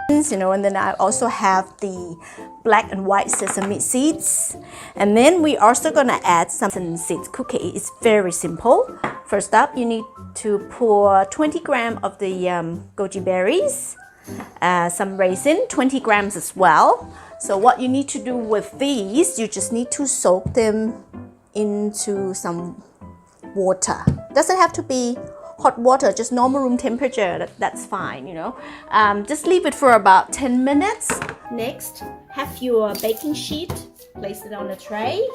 you know, and then I also have the black and white sesame seeds. And then we also gonna add some sesame seeds cookie. It's very simple. First up, you need to pour 20 grams of the goji berries, some raisin, 20 grams as well. So what you need to do with these, you just need to soak them into some water. Doesn't have to be hot water, just normal room temperature, that's fine, you know. Just leave it for about 10 minutes. Next, have your baking sheet, place it on a tray.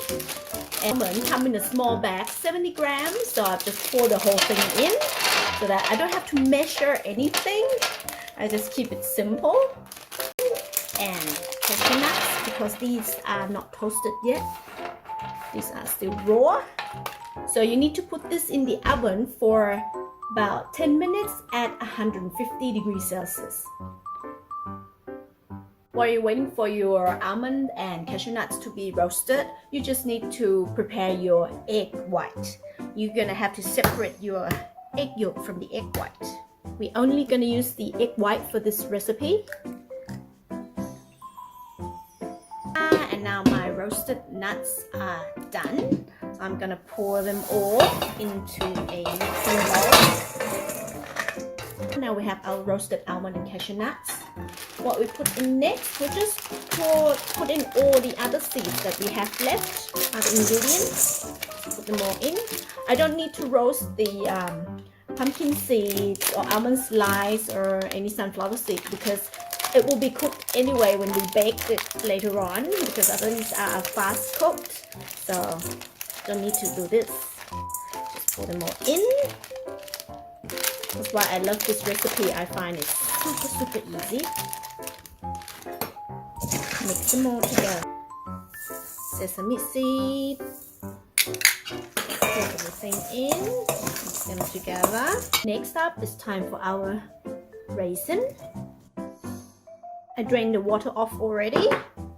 Almond come in a small bag, 70 grams, so I just pour the whole thing in so that I don't have to measure anything. I just keep it simple. And cashew nuts, because these are not toasted yet. These are still raw. So you need to put this in the oven for about 10 minutes at 150 degrees Celsius. While you're waiting for your almond and cashew nuts to be roasted, you just need to prepare your egg white. You're gonna have to separate your egg yolk from the egg white. We're only gonna use the egg white for this recipe. And now my roasted nuts are done. So I'm gonna pour them all into a mixing bowl. Now we have our roasted almond and cashew nuts. What we put in next, we'll just put in all the other seeds that we have left, other ingredients. Put them all in. I don't need to roast the pumpkin seeds or almond slice or any sunflower seeds because it will be cooked anyway when we bake it later on, because others are fast cooked, so don't need to do this. Just pour them all in. That's why I love this recipe. I find it super easy. Mix them all together. Sesame seed. Put everything in. Mix them together. Next up, it's time for our raisin. I drained the water off already.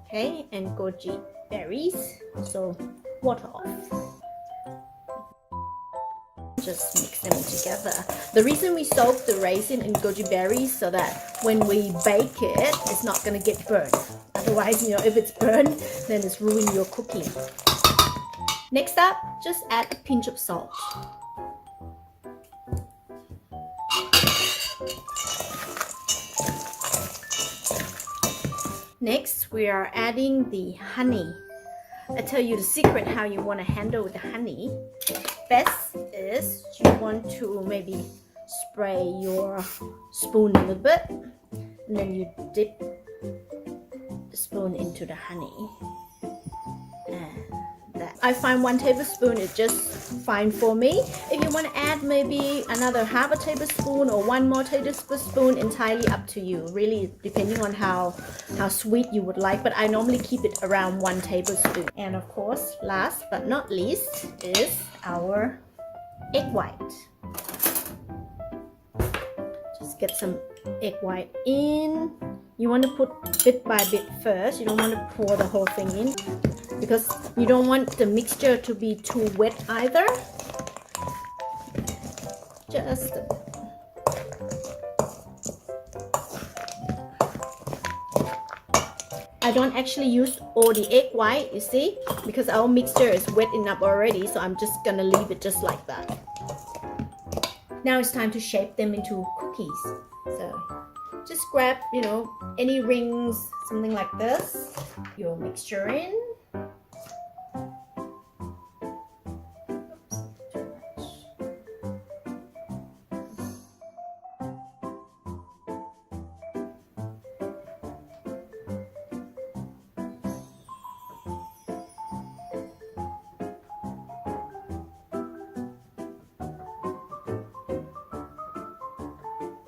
Okay, and goji berries. So water off. Just mix them together. The reason we soak the raisin and goji berries so that when we bake it, it's not gonna get burnt. Otherwise, you know, if it's burnt, then it's ruining your cookie. Next up, just add a pinch of salt. Next, we are adding the honey. I tell you the secret how you want to handle the honey. Best is you want to maybe spray your spoon a little bit, and then you dip the spoon into the honey. And that. I find 1 tablespoon is just fine for me. If you want to add maybe another half a tablespoon or 1 more tablespoon, entirely up to you. Really depending on how sweet you would like, but I normally keep it around 1 tablespoon. And of course, last but not least is our egg white. Just get some egg white in. You want to put bit by bit first. You don't want to pour the whole thing in because you don't want the mixture to be too wet either. Just a bit. I don't actually use all the egg white, you see, because our mixture is wet enough already, so I'm just gonna leave it just like that. Now it's time to shape them into cookies. So just grab, you know, any rings, something like this, your mixture in.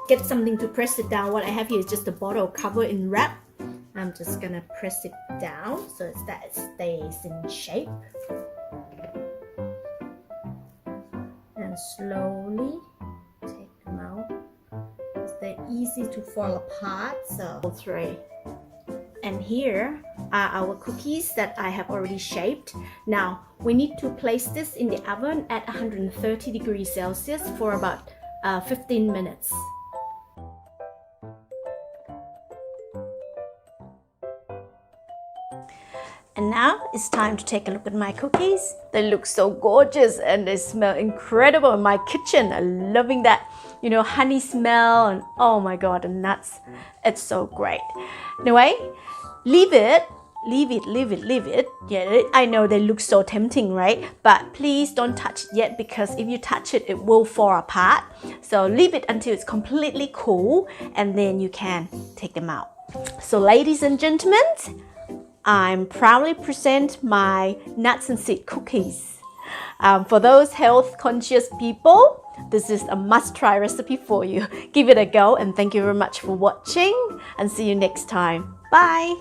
Get something to press it down. What I have here is just a bottle covered in wrap. I'm just gonna press it down so that it stays in shape. And slowly take them out. They're easy to fall apart, so 3. And here are our cookies that I have already shaped. Now we need to place this in the oven at 130 degrees Celsius for about 15 minutes. now it's time to take a look at my cookies. They look so gorgeous and they smell incredible in my kitchen. I'm loving that, you know, honey smell, and oh my god, the nuts. It's so great. Anyway, leave it. Yeah, I know they look so tempting, right? But please don't touch it yet, because if you touch it, it will fall apart. So leave it until it's completely cool, and then you can take them out. So ladies and gentlemen, I'm proudly present my nuts and seed cookies. For those health conscious people, this is a must-try recipe for you. Give it a go, and thank you very much for watching, and see you next time. Bye!